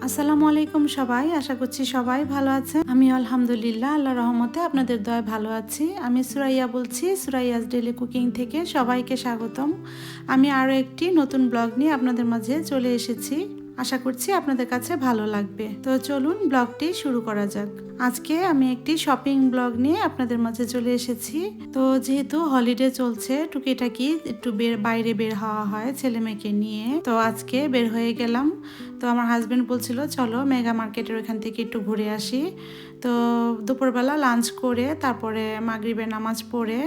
আসসালামু আলাইকুম সবাই, আশা করছি সবাই ভালো আছেন। আমি আলহামদুলিল্লাহ আল্লাহর রহমতে আপনাদের দয়ায় ভালো আছি। আমি সুরাইয়া বলছি, সুরাইয়াস ডেইলি কুকিং থেকে সবাইকে স্বাগতম। আমি আরও একটি নতুন ব্লগ নিয়ে আপনাদের মাঝে চলে এসেছি। আশা করছি আপনাদের কাছে ভালো লাগবে। তো চলুন ব্লগটি শুরু করা যাক। আজকে আমি একটি শপিং ব্লগ নিয়ে আপনাদের মাঝে চলে এসেছি। তো যেহেতু হলিডে চলছে, টুকিটাকি একটু বাইরে বের হওয়া হয় ছেলে মেয়েকে নিয়ে, তো আজকে বের হয়ে গেলাম। তো আমার হাজব্যান্ড বলছিল চলো মেগা মার্কেটের ওখান থেকে একটু ঘুরে আসি। তো দুপুরবেলা লাঞ্চ করে তারপরে মাগরিবের নামাজ পড়ে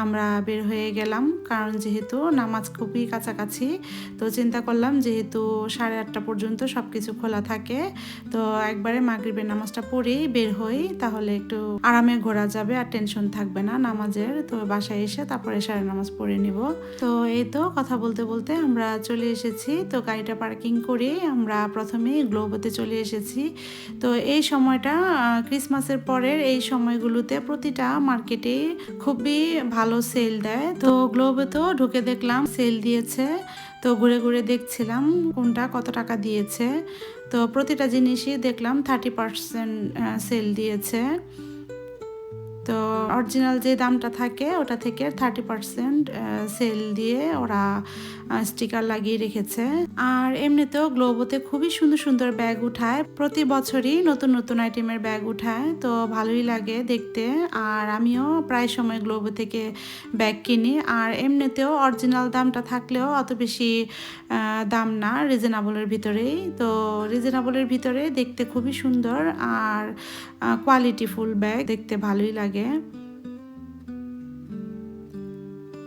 আমরা বের হয়ে গেলাম, কারণ যেহেতু নামাজ খুবই কাছাকাছি। তো চিন্তা করলাম যেহেতু 8:30 পর্যন্ত সব কিছু খোলা থাকে, তো একবারে মাগরিবের নামাজটা পড়েই বের হই, তাহলে একটু আরামে ঘোরা যাবে আর টেনশন থাকবে না নামাজের। তো বাসায় এসে তারপরে সারা নামাজ পড়ে নিব। তো এই তো কথা বলতে বলতে আমরা চলে এসেছি। তো গাড়িটা পার্কিং করে আমরা প্রথমে গ্লোবোতে চলে এসেছি। তো এই সময়টা ক্রিসমাসের পরের এই সময়গুলোতে প্রতিটা মার্কেটে খুবই ভালো সেল দেয়। তো গ্লোবোতেও ঢুকে দেখলাম সেল দিয়েছে। তো ঘুরে ঘুরে দেখছিলাম কোনটা কত টাকা দিয়েছে। তো প্রতিটা জিনিসই দেখলাম 30% সেল দিয়েছে। তো অরিজিনাল যে দামটা থাকে ওটা থেকে 30% সেল দিয়ে ওরা স্টিকার লাগিয়ে রেখেছে। আর এমনিতেও গ্লোবোতে খুবই সুন্দর সুন্দর ব্যাগ উঠায়, প্রতি বছরই নতুন নতুন আইটেমের ব্যাগ উঠায়, তো ভালোই লাগে দেখতে। আর আমিও প্রায় সময় গ্লোবো থেকে ব্যাগ কিনি। আর এমনিতেও অরিজিনাল দামটা থাকলেও অত বেশি দাম না, রিজনেবলের ভিতরেই। তো রিজনেবলের ভিতরে দেখতে খুবই সুন্দর আর কোয়ালিটিফুল ব্যাগ, দেখতে ভালোই লাগে।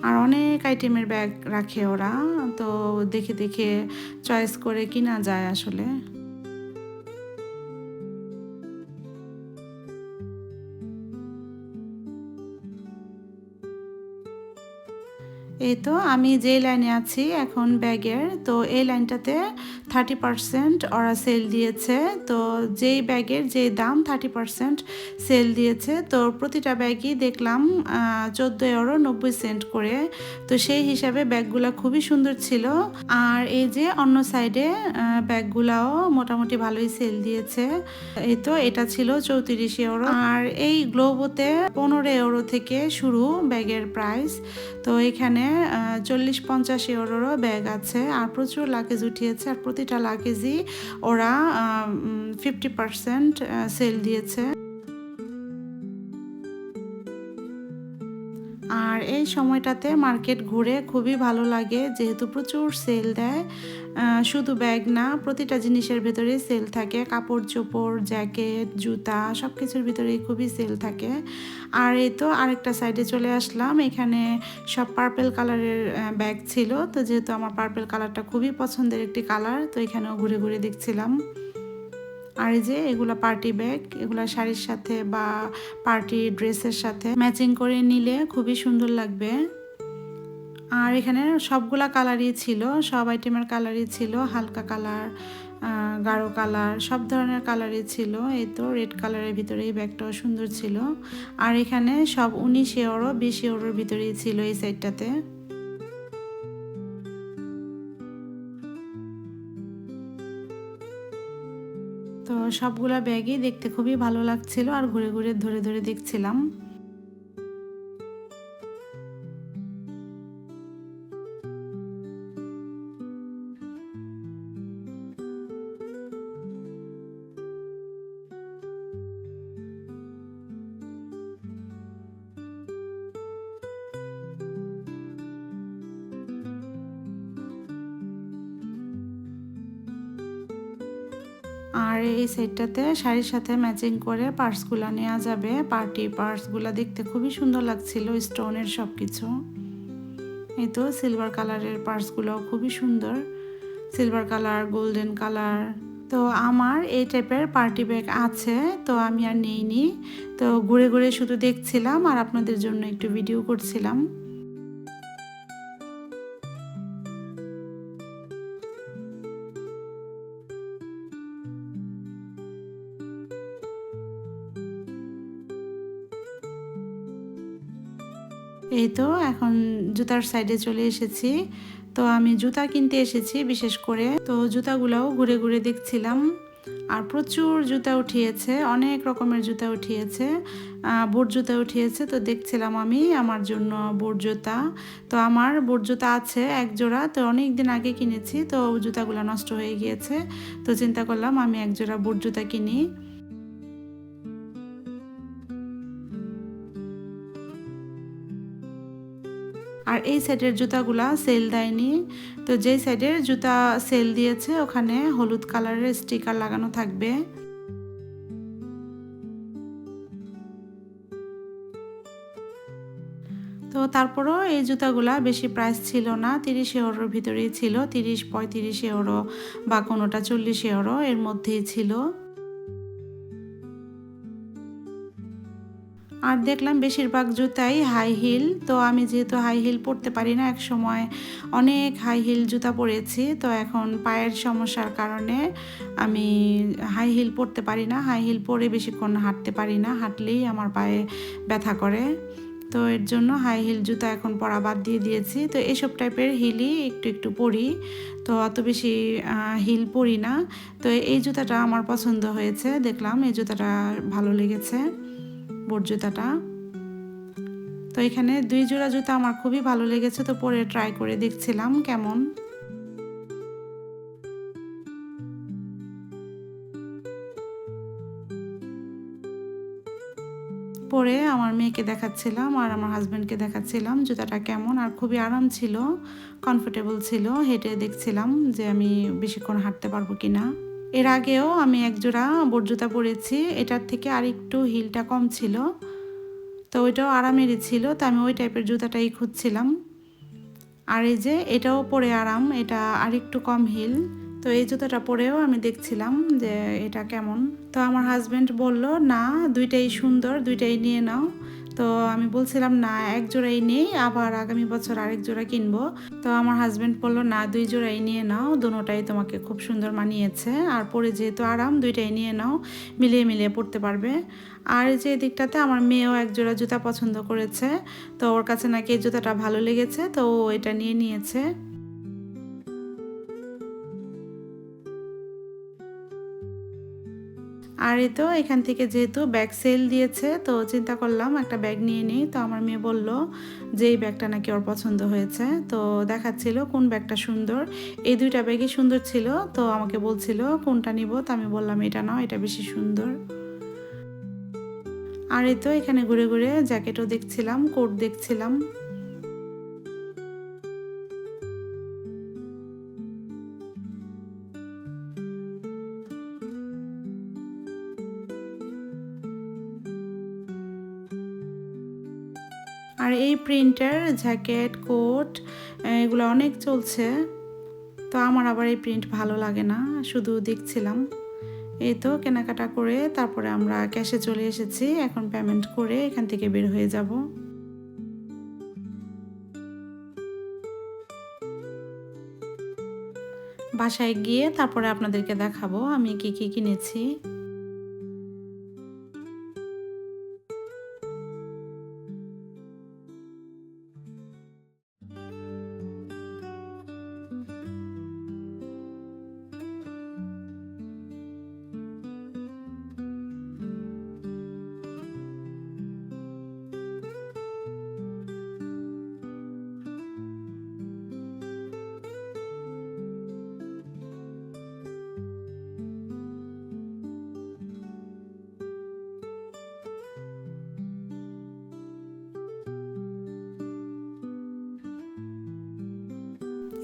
আর অনেক আইটেমের ব্যাগ রাখে ওরা, তো দেখে দেখে চয়েস করে কিনা যায় আসলে। এই তো আমি যে লাইনে আছি এখন ব্যাগের, তো এই লাইনটাতে 30% ওরা সেল দিয়েছে। তো যেই ব্যাগের যে দাম 30% সেল দিয়েছে, তো প্রতিটা ব্যাগই দেখলাম 14.90 ইউরো করে। তো সেই হিসাবে ব্যাগগুলো খুবই সুন্দর ছিল। আর এই যে অন্য সাইডে ব্যাগগুলাও মোটামুটি ভালোই সেল দিয়েছে। এই তো এটা ছিল 34 ইউরো। আর এই গ্লোবোতে 15 ইউরো থেকে শুরু ব্যাগের প্রাইস। তো এখানে 40-50 ইউরোরও ব্যাগ আছে আর প্রচুর লাগেজ উঠিয়েছে। আর প্রতিটা লাগেজই ওরা 50% সেল দিয়েছে। আর এই সময়টাতে মার্কেট ঘুরে খুবই ভালো লাগে, যেহেতু প্রচুর সেল দেয়। শুধু ব্যাগ না, প্রতিটা জিনিসের ভেতরেই সেল থাকে, কাপড় চোপড়, জ্যাকেট, জুতা, সব কিছুর ভিতরেই খুবই সেল থাকে। আর এই তো আরেকটা সাইডে চলে আসলাম, এখানে সব পার্পেল কালারের ব্যাগ ছিল। তো যেহেতু আমার পার্পেল কালারটা খুবই পছন্দের একটি কালার, তো এখানেও ঘুরে ঘুরে দেখছিলাম। আর এই যে এগুলা পার্টি ব্যাগ, এগুলা শাড়ির সাথে বা পার্টি ড্রেসের সাথে ম্যাচিং করে নিলে খুবই সুন্দর লাগবে। আর এখানে সবগুলা কালারই ছিল, সব আইটেমের কালারই ছিল, হালকা কালার, গাঢ় কালার, সব ধরনের কালারই ছিল। এই তো রেড কালারের ভিতরে এই ব্যাগটাও সুন্দর ছিল। আর এখানে সব 19 ইউরো 20 ইউরোর ভিতরেই ছিল এই সাইডটাতে। তো সবগুলা ব্যাগই দেখতে খুবই ভালো লাগছিল আর ঘুরে ঘুরে ধরে ধরে দেখছিলাম। আর এই সেটটাতে শাড়ির সাথে ম্যাচিং করে পার্সগুলো নেওয়া যাবে, পার্টি পার্সগুলো দেখতে খুবই সুন্দর লাগছিল, স্টোনের সব কিছু। এই তো সিলভার কালারের পার্সগুলো খুবই সুন্দর, সিলভার কালার, গোল্ডেন কালার। তো আমার এই টাইপের পার্টি ব্যাগ আছে, তো আমি আর নেইনি। তো ঘুরে ঘুরে শুধু দেখছিলাম আর আপনাদের জন্য একটু ভিডিও করছিলাম। এই তো এখন জুতার সাইডে চলে এসেছি। তো আমি জুতা কিনতে এসেছি বিশেষ করে, তো জুতাগুলাও ঘুরে ঘুরে দেখছিলাম। আর প্রচুর জুতা উঠিয়েছে, অনেক রকমের জুতা উঠিয়েছে, বুট জুতা উঠিয়েছে। তো দেখছিলাম আমি আমার জন্য বুট জুতা। তো আমার বুট জুতা আছে এক জোড়া, তো অনেক দিন আগে কিনেছি, তো জুতাগুলো নষ্ট হয়ে গিয়েছে। তো চিন্তা করলাম আমি এক জোড়া বুট জুতা কিনি। আর এই সাইডের জুতাগুলা সেল দেয়নি, তো যেই সাইডের জুতা সেল দিয়েছে ওখানে হলুদ কালারের স্টিকার লাগানো থাকবে। তো তারপরও এই জুতাগুলা বেশি প্রাইস ছিল না, 30 ইউরোর ভিতরেই ছিল, 30-35 ইউরো বা কোনোটা 40 ইউরো এর মধ্যেই ছিল। আর দেখলাম বেশিরভাগ জুতাই হাই হিল, তো আমি যেহেতু হাই হিল পরতে পারি না, এক সময় অনেক হাই হিল জুতা পরেছি, তো এখন পায়ের সমস্যার কারণে আমি হাই হিল পরতে পারি না। হাই হিল পরে বেশিক্ষণ হাঁটতে পারি না, হাঁটলেই আমার পায়ে ব্যথা করে। তো এর জন্য হাই হিল জুতা এখন পরা বাদ দিয়ে দিয়েছি। তো এসব টাইপের হিলই একটু একটু পরি, তো অত বেশি হিল পরি না। তো এই জুতাটা আমার পছন্দ হয়েছে, দেখলাম এই জুতাটা ভালো লেগেছে, বুট জুতাটা। তো এখানে 2 জোড়া জুতা আমার খুবই ভালো লেগেছে, তো পরে ট্রাই করে দেখছিলাম কেমন। পরে আমার মেয়েকে দেখাচ্ছিলাম আর আমার হাজব্যান্ডকে দেখাচ্ছিলাম জুতাটা কেমন, আর খুবই আরাম ছিল, কমফোর্টেবল ছিল। হেঁটে দেখছিলাম যে আমি বেশিক্ষণ হাঁটতে পারবো কিনা। এর আগেও আমি এক জোড়া বুট জুতা পরেছি, এটার থেকে আরেকটু হিলটা কম ছিল, তো ওইটাও আরামেরই ছিল, তো আমি ওই টাইপের জুতাটাই খুঁজছিলাম। আর এই যে এটাও পরে আরাম, এটা আরেকটু কম হিল, তো এই জুতোটা পরেও আমি দেখছিলাম যে এটা কেমন। তো আমার হাজব্যান্ড বলল না, দুইটাই সুন্দর, দুইটাই নিয়ে নাও। তো আমি বলছিলাম না, এক জোড়াই নেই, আবার আগামী বছর আরেক জোড়া কিনবো। তো আমার হাজব্যান্ড বলল না, 2 জোড়াই নিয়ে নাও, দুটোটাই তোমাকে খুব সুন্দর মানিয়েছে, আর পরে যেহেতু আরাম, দুইটাই নিয়ে নাও, মিলিয়ে মিলিয়ে পড়তে পারবে। আর যে দিকটাতে আমার মেয়েও এক জোড়া জুতা পছন্দ করেছে, তো ওর কাছে নাকি এই জুতাটা ভালো লেগেছে, তো ও এটা নিয়ে নিয়েছে। আর এই তো এখান থেকে যেহেতু ব্যাগ সেল দিয়েছে, তো চিন্তা করলাম একটা ব্যাগ নিয়ে নিই। তো আমার মেয়ে বলল যে এই ব্যাগটা নাকি ওর পছন্দ হয়েছে, তো দেখাচ্ছিল কোন ব্যাগটা সুন্দর। এই দুইটা ব্যাগই সুন্দর ছিল, তো আমাকে বলছিল কোনটা নিব, তো আমি বললাম এটা নাও, এটা বেশি সুন্দর। আর এই তো এখানে ঘুরে ঘুরে জ্যাকেটও দেখছিলাম, কোট দেখছিলাম। আর এই প্রিন্টের জ্যাকেট, কোট এগুলো অনেক চলছে, তো আমার আবার এই প্রিন্ট ভালো লাগে না, শুধু দেখছিলাম। এই তো কেনাকাটা করে তারপরে আমরা ক্যাশে চলে এসেছি, এখন পেমেন্ট করে এখান থেকে বের হয়ে যাব। বাসায় গিয়ে তারপরে আপনাদেরকে দেখাবো আমি কি কি কিনেছি।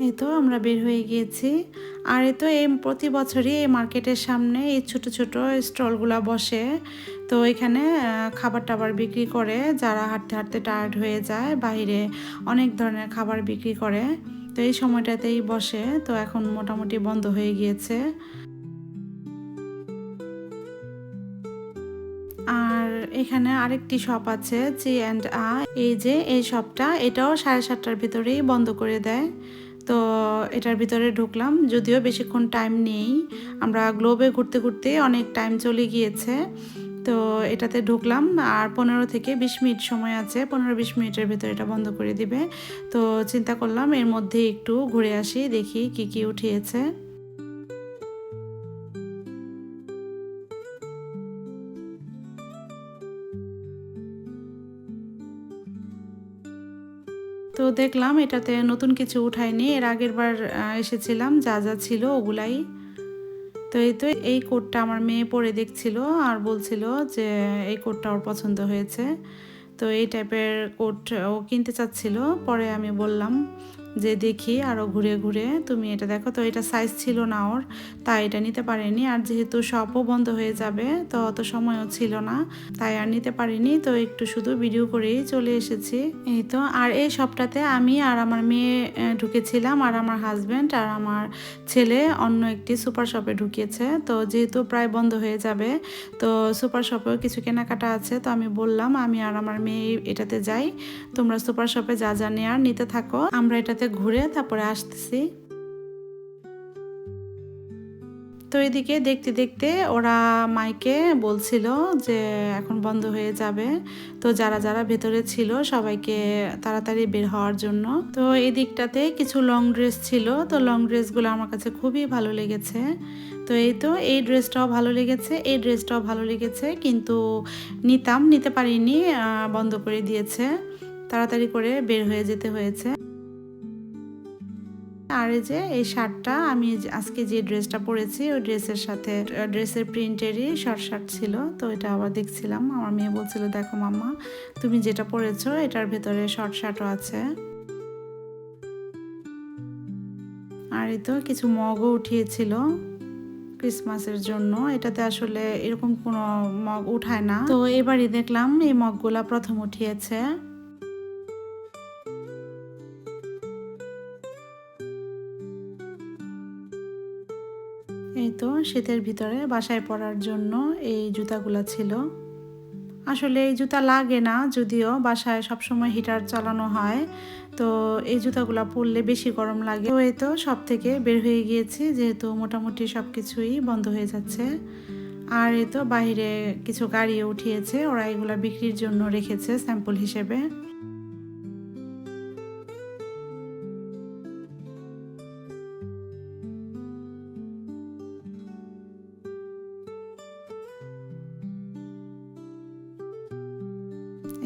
এই তো আমরা বের হয়ে গিয়েছি। আর এই তো এই প্রতি বছরই এই মার্কেটের সামনে এই ছোট ছোট স্টলগুলা বসে, তো এখানে খাবার টাবার বিক্রি করে, যারা হাঁটতে হাঁটতে টায়ার্ড হয়ে যায়, বাইরে অনেক ধরনের খাবার বিক্রি করে, তো এই সময়টাতেই বসে, তো এখন মোটামুটি বন্ধ হয়ে গিয়েছে। আর এখানে আরেকটি শপ আছে, জি&আ, এই যে এই শপটা, এটাও 7:30টার ভিতরেই বন্ধ করে দেয়। তো এটার ভিতরে ঢুকলাম, যদিও বেশিক্ষণ টাইম নেই, আমরা গ্লোবে ঘুরতে ঘুরতে অনেক টাইম চলে গিয়েছে। তো এটাতে ঢুকলাম, আর 15 থেকে 20 মিনিট সময় আছে, 15-20 মিনিটের ভিতরে এটা বন্ধ করে দিবে। তো চিন্তা করলাম এর মধ্যে একটু ঘুরে আসি, দেখি কি কি উঠিয়েছে। তো দেখলাম এটাতে নতুন কিছু উঠায়নি, এর আগের বার এসেছিলাম যা যা ছিল ওগুলাই। তো এই কোটটা আমার মেয়ে পরে দেখছিল আর বলছিল যে এই কোটটা ওর পছন্দ হয়েছে। তো এই টাইপের কোট ও কিনতে চাচ্ছিল, পরে আমি বললাম যে দেখি আরও ঘুরে ঘুরে তুমি এটা দেখো। তো এটা সাইজ ছিল না ওর, তাই এটা নিতে পারিনি। আর যেহেতু শপও বন্ধ হয়ে যাবে তো অত সময়ও ছিল না, তাই আর নিতে পারিনি। তো একটু শুধু ভিডিও করেই চলে এসেছি। এই তো, আর এই শপটাতে আমি আর আমার মেয়ে ঢুকেছিলাম, আর আমার হাজব্যান্ড আর আমার ছেলে অন্য একটি সুপার শপে ঢুকিয়েছে। তো যেহেতু প্রায় বন্ধ হয়ে যাবে, তো সুপার শপেও কিছু কেনাকাটা আছে। তো আমি বললাম আমি আর আমার মেয়ে এটাতে যাই, তোমরা সুপার শপে যা যা নেওয়ার নিতে থাকো, আমরা এটাতে ঘুরে তারপরে আসতেছি। তো এদিকে দেখতে দেখতে ওরা মাইকে বলছিল যে এখন বন্ধ হয়ে যাবে, তো যারা যারা ভেতরে ছিল সবাইকে তাড়াতাড়ি বের হওয়ার জন্য। তো এই দিকটাতে কিছু লং ড্রেস ছিল, তো লং ড্রেসগুলো আমার কাছে খুবই ভালো লেগেছে। তো এই ড্রেসটাও ভালো লেগেছে, এই ড্রেসটাও ভালো লেগেছে, কিন্তু নিতে পারিনি, বন্ধ করে দিয়েছে, তাড়াতাড়ি করে বের হয়ে যেতে হয়েছে। আর এই যে এই শার্টটা আমি আজকে যে ড্রেসটা পরেছি ওই ড্রেসের সাথে ড্রেসের প্রিন্টেরই শর্ট শার্ট ছিল। তো এটা আবার দেখছিলাম, আমার মেয়ে বলছিল দেখো মাম্মা তুমি যেটা পরেছো এটার ভেতরে শর্ট শার্টও আছে। আর এই তো কিছু মগও উঠিয়েছিল ক্রিসমাসের জন্য, এটাতে আসলে এরকম কোনো মগ উঠায় না। তো এবারই দেখলাম এই মগগুলা প্রথম উঠিয়েছে। এই তো শীতের ভিতরে বাসায় পরার জন্য এই জুতাগুলা ছিল। আসলে এই জুতা লাগে না, যদিও বাসায় সবসময় হিটার চালানো হয়, তো এই জুতাগুলা পরলে বেশি গরম লাগে। তো এই তো সব থেকে বের হয়ে গিয়েছি, যেহেতু মোটামুটি সব কিছুই বন্ধ হয়ে যাচ্ছে। আর এই তো বাইরে কিছু গাড়িও উঠিয়েছে, ওরা এগুলা বিক্রির জন্য রেখেছে স্যাম্পল হিসেবে।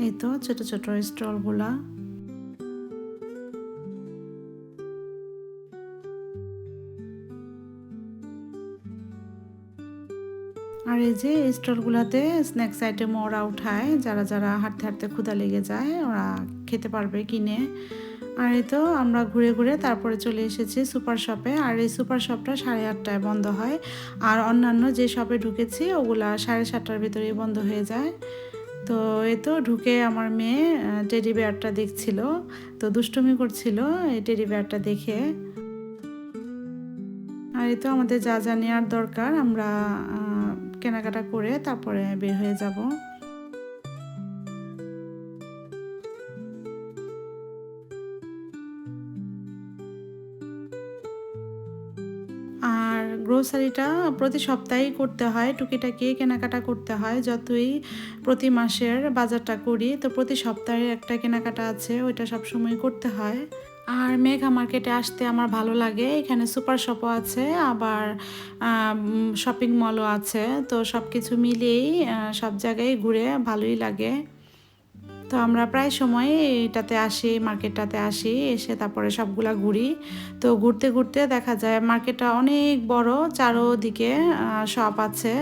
এই তো ছোট ছোট স্টলগুলা। আর এই যে স্টলগুলোতে স্ন্যাক্স আইটেম ওরা উঠায়, যারা যারা হাঁটতে হাঁটতে ক্ষুধা লেগে যায় ওরা খেতে পারবে কিনে। আর এই তো আমরা ঘুরে ঘুরে তারপরে চলে এসেছি সুপার শপে। আর এই সুপার শপটা 8:30টায় বন্ধ হয়, আর অন্যান্য যে শপে ঢুকেছি ওগুলা 7:30টার ভিতরেই বন্ধ হয়ে যায়। তো এই তো ঢুকে আমার মেয়ে টেডি বেয়ারটা দেখছিল, তো দুষ্টুমি করছিল এই টেডি বেয়ারটা দেখে। আর এই তো আমাদের যা যা নেওয়ার দরকার আমরা কেনাকাটা করে তারপরে বের হয়ে যাব। আর গ্রোসারিটা প্রতি সপ্তাহেই করতে হয়, টুকিটাকি কেনাকাটা করতে হয়। যতই প্রতি মাসের বাজারটা করি, তো প্রতি সপ্তাহে একটা কেনাকাটা আছে, ওইটা সবসময় করতে হয়। আর মেঘা মার্কেটে আসতে আমার ভালো লাগে, এখানে সুপার শপও আছে, আবার শপিং মলও আছে। তো সব কিছু মিলিয়েই সব জায়গায় ঘুরে ভালোই লাগে। তো আমরা প্রায় সময় এটাতে আসি, মার্কেটটাতে আসি, এসে তারপরে সবগুলা ঘুরি। তো ঘুরতে ঘুরতে দেখা যায় মার্কেটটা অনেক বড়, চারোদিকে শপ আছে।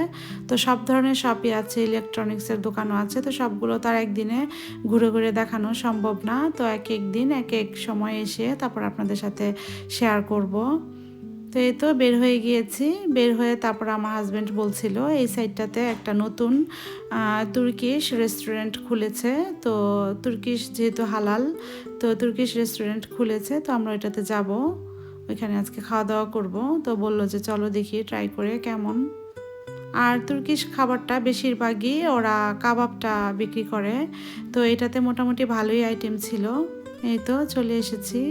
তো সব ধরনের শপই আছে, ইলেকট্রনিক্সের দোকানও আছে। তো সবগুলো তার একদিনে ঘুরে ঘুরে দেখানো সম্ভব না, তো এক এক দিন এক এক সময় এসে তারপর আপনাদের সাথে শেয়ার করব। তো এই তো বের হয়ে গিয়েছি, বের হয়ে তারপর আমার হাজব্যান্ড বলছিল এই সাইডটাতে একটা নতুন তুর্কিশ রেস্টুরেন্ট খুলেছে। তো তুর্কিশ যেহেতু হালাল, তো তুর্কিশ রেস্টুরেন্ট খুলেছে, তো আমরা ওইটাতে যাব, ওইখানে আজকে খাওয়া দাওয়া করব। তো বললো যে চলো দেখি ট্রাই করে কেমন। আর তুর্কিশ খাবারটা বেশিরভাগই ওরা কাবাবটা বিক্রি করে, তো এটাতে মোটামুটি ভালোই আইটেম ছিল। এই তো চলে এসেছি।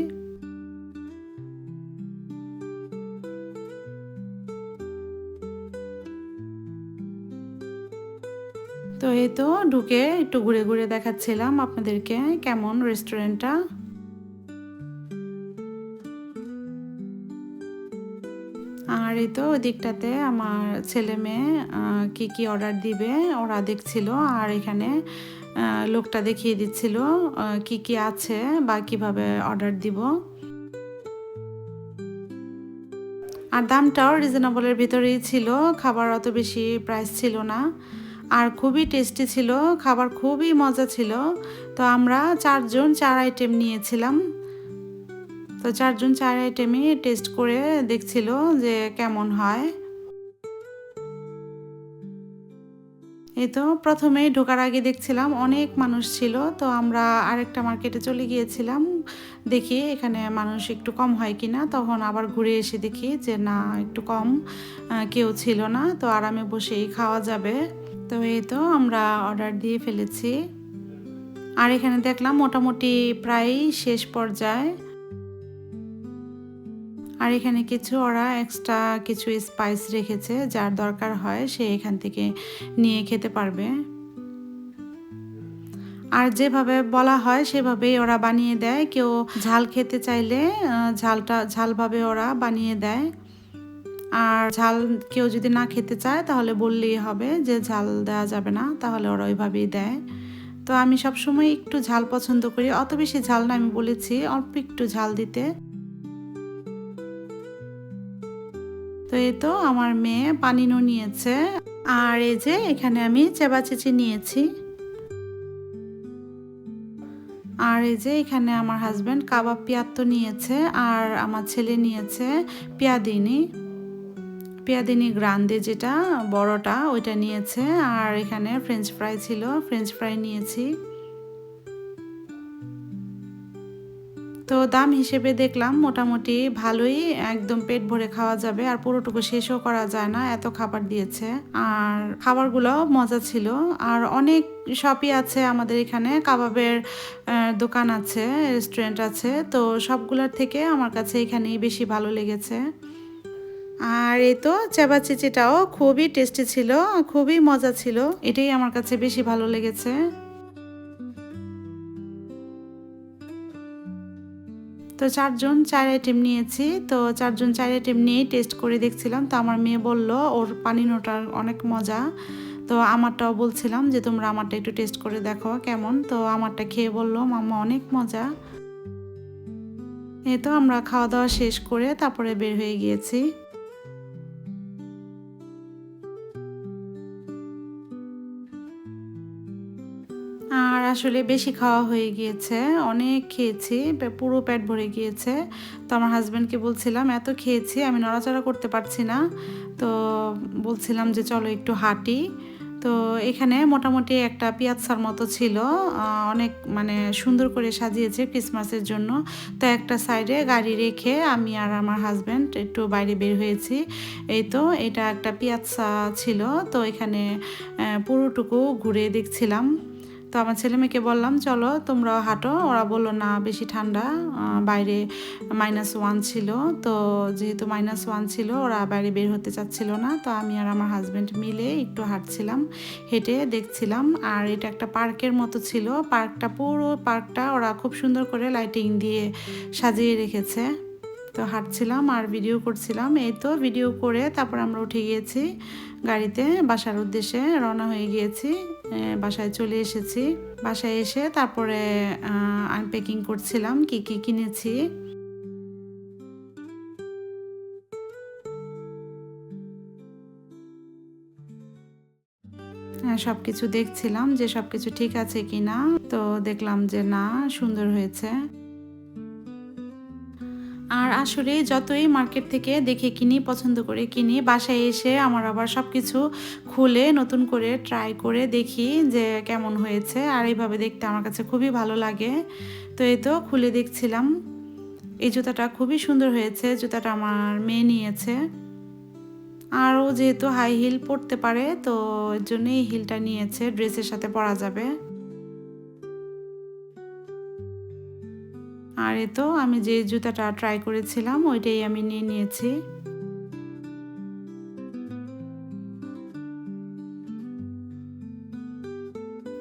তো এই তো ঢুকে একটু ঘুরে ঘুরে দেখাচ্ছিলাম আপনাদেরকে কেমন রেস্টুরেন্টটা। আর এই তো ওই দিকটাতে আমার ছেলে মেয়ে কি কি অর্ডার দিবে ওরা দেখছিল, আর এখানে লোকটা দেখিয়ে দিচ্ছিল কি কি আছে বা কিভাবে অর্ডার দিব। আর দামটাও রিজনেবলের ভিতরেই ছিল, খাবার অত বেশি প্রাইস ছিল না, আর খুবই টেস্টি ছিল, খাবার খুবই মজা ছিল। তো আমরা 4 জন 4 আইটেম নিয়েছিলাম। তো 4 জন 4 আইটেমই টেস্ট করে দেখছিল যে কেমন হয়। এই তো প্রথমেই ঢোকার আগে দেখছিলাম অনেক মানুষ ছিল, তো আমরা আরেকটা মার্কেটে চলে গিয়েছিলাম, দেখি এখানে মানুষ একটু কম হয় কিনা। তখন আবার ঘুরে এসে দেখি যে না, একটু কম, কেউ ছিল না, তো আরামে বসেই খাওয়া যাবে। তো এই তো আমরা অর্ডার দিয়ে ফেলেছি। আর এখানে দেখলাম মোটামুটি প্রায় শেষ পর্যায়ে। আর এখানে কিছু ওরা এক্সট্রা কিছু স্পাইস রেখেছে, যার দরকার হয় সে এখান থেকে নিয়ে খেতে পারবে। আর যেভাবে বলা হয় সেভাবেই ওরা বানিয়ে দেয়। কেউ ঝাল খেতে চাইলে ঝালভাবে ওরা বানিয়ে দেয়। আর ঝাল কেউ যদি না খেতে চায় তাহলে বললেই হবে যে ঝাল দেওয়া যাবে না, তাহলে ওরা ওইভাবেই দেয়। তো আমি সবসময় একটু ঝাল পছন্দ করি, অত বেশি ঝাল না, আমি বলেছি অল্প একটু ঝাল দিতে। তো এই তো আমার মেয়ে পানিনো নিয়েছে, আর এই যে এখানে আমি চেবাচেচি নিয়েছি। আর এই যে এখানে আমার হাজব্যান্ড কাবাব পিয়াত্তো নিয়েছে, আর আমার ছেলে নিয়েছে পেয়াদিনি গ্রান্দে, যেটা বড়টা ওইটা নিয়েছে। আর এখানে ফ্রেঞ্চ ফ্রাই ছিল, ফ্রেঞ্চ ফ্রাই নিয়েছি। তো দাম হিসেবে দেখলাম মোটামুটি ভালোই, একদম পেট ভরে খাওয়া যাবে, আর পুরোটুকু শেষও করা যায় না, এত খাবার দিয়েছে। আর খাবারগুলো মজা ছিল। আর অনেক শপই আছে আমাদের এখানে, কাবাবের দোকান আছে, রেস্টুরেন্ট আছে, তো সবগুলোর থেকে আমার কাছে এখানেই বেশি ভালো লেগেছে। আর এই তো চাবাচিচিটাও খুবই টেস্টি ছিল, খুবই মজা ছিল, এটাই আমার কাছে বেশি ভালো লেগেছে। তো 4 জন 4 আইটেম নিয়েছি, তো 4 জন 4 আইটেম নিয়েই টেস্ট করে দেখছিলাম। তো আমার মেয়ে বলল ওর পানিনোটা অনেক মজা, তো আমারটাও বলছিলাম যে তোমরা আমারটা একটু টেস্ট করে দেখো কেমন। তো আমারটা খেয়ে বলল মাম্মা অনেক মজা। এই তো আমরা খাওয়া দাওয়া শেষ করে তারপরে বের হয়ে গিয়েছি। আর আসলে বেশি খাওয়া হয়ে গিয়েছে, অনেক খেয়েছি, পুরো পেট ভরে গিয়েছে। তো আমার হাজব্যান্ডকে বলছিলাম এত খেয়েছি আমি নড়াচড়া করতে পারছি না, তো বলছিলাম যে চলো একটু হাঁটি। তো এখানে মোটামুটি একটা পিয়াচ্ছার মতো ছিল, অনেক মানে সুন্দর করে সাজিয়েছে ক্রিসমাসের জন্য। তো একটা সাইডে গাড়ি রেখে আমি আর আমার হাজব্যান্ড একটু বাইরে বের হয়েছি। এই তো এটা একটা পিয়াচ্ছা ছিল, তো এখানে পুরোটুকু ঘুরে দেখছিলাম। তো আমার ছেলে মেয়েকে বললাম চলো তোমরাও হাঁটো, ওরা বললো না বেশি ঠান্ডা, বাইরে -1 ছিল। তো যেহেতু -1 ছিল ওরা বাইরে বের হতে চাচ্ছিল না, তো আমি আর আমার হাজব্যান্ড মিলে একটু হাঁটছিলাম, হেঁটে দেখছিলাম। আর এটা একটা পার্কের মতো ছিল, পুরো পার্কটা ওরা খুব সুন্দর করে লাইটিং দিয়ে সাজিয়ে রেখেছে। তো হাঁটছিলাম আর ভিডিও করছিলাম। এই তো ভিডিও করে তারপর আমরা উঠে গিয়েছি গাড়িতে, বাসার উদ্দেশ্যে রওনা হয়ে গিয়েছি। বাসায় চলে এসেছি, বাসায় এসে তারপরে আনপ্যাকিং করছিলাম কি কি কিনেছি। সব কিছু দেখছিলাম যে সব কিছু ঠিক আছে কিনা, তো দেখলাম যে না, সুন্দর হয়েছে। আর আসলে যতই মার্কেট থেকে দেখে কিনি, পছন্দ করে কিনি, বাসায় এসে আমার আবার সব কিছু খুলে নতুন করে ট্রাই করে দেখি যে কেমন হয়েছে। আর এইভাবে দেখতে আমার কাছে খুবই ভালো লাগে। তো এই তো খুলে দেখছিলাম, এই জুতাটা খুবই সুন্দর হয়েছে, জুতাটা আমার মেয়ে নিয়েছে। আর ও যেহেতু হাই হিল পরতে পারে, তো এর জন্যই এই হিলটা নিয়েছে, ড্রেসের সাথে পরা যাবে। আর এ তো আমি যে জুতাটা ট্রাই করেছিলাম ওইটাই আমি নিয়ে নিয়েছি।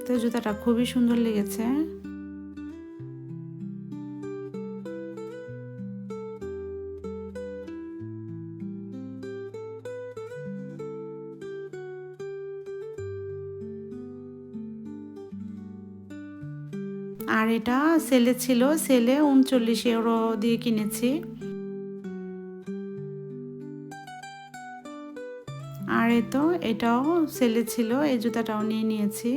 তো জুতাটা খুবই সুন্দর লেগেছে। আর এটা সেলে ছিল, সেলে 39 ইউরো দিয়ে কিনেছি। আর এই তো এটাও সেলে ছিল, এই জুতাটাও নিয়ে নিয়েছি।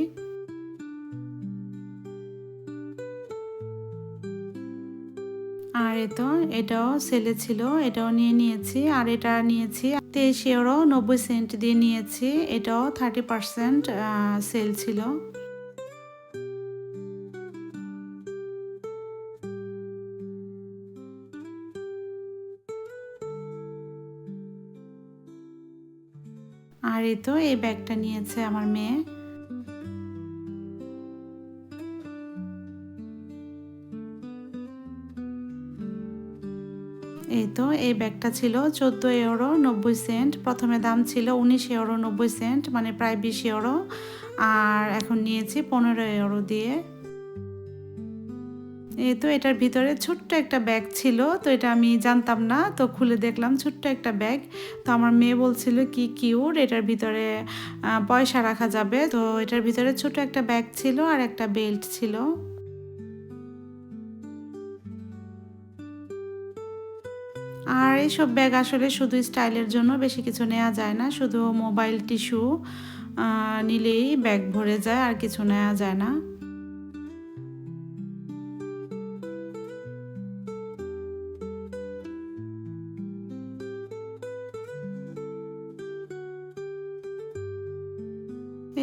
আর এই তো এটাও সেলে ছিল, এটাও নিয়ে নিয়েছি। আর এটা নিয়েছি 23 ইউরো 90 সেন্ট দিয়ে নিয়েছি, এটাও 30% সেল ছিল। আর এই তো এই ব্যাগটা নিয়েছে আমার মেয়ে। এই তো এই ব্যাগটা ছিল 14 ইউরো 90 সেন্ট। প্রথমে দাম ছিল 19 ইউরো 90 সেন্ট, মানে প্রায় 20 ইউরো। আর এখন নিয়েছি 15 ইউরো দিয়ে। এই তো এটার ভিতরে ছোট্ট একটা ব্যাগ ছিল, তো এটা আমি জানতাম না, তো খুলে দেখলাম ছোট্ট একটা ব্যাগ। তো আমার মেয়ে বলছিল কি কিউট, এটার ভিতরে পয়সা রাখা যাবে। তো এটার ভিতরে ছোট একটা ব্যাগ ছিল আর একটা বেল্ট ছিল। আর এইসব ব্যাগ আসলে শুধু স্টাইলের জন্য, বেশি কিছু নেওয়া যায় না, শুধু মোবাইল টিস্যু নিলেই ব্যাগ ভরে যায়, আর কিছু নেওয়া যায় না।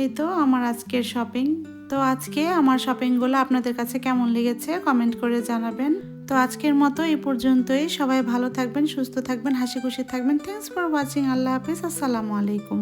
এই তো আমার আজকের শপিং। তো আজকে আমার শপিংগুলো আপনাদের কাছে কেমন লেগেছে কমেন্ট করে জানাবেন। তো আজকের মতো এই পর্যন্তই। সবাই ভালো থাকবেন, সুস্থ থাকবেন, হাসি খুশি থাকবেন। Thanks for watching. আল্লাহ হাফিজ। আসসালামু আলাইকুম।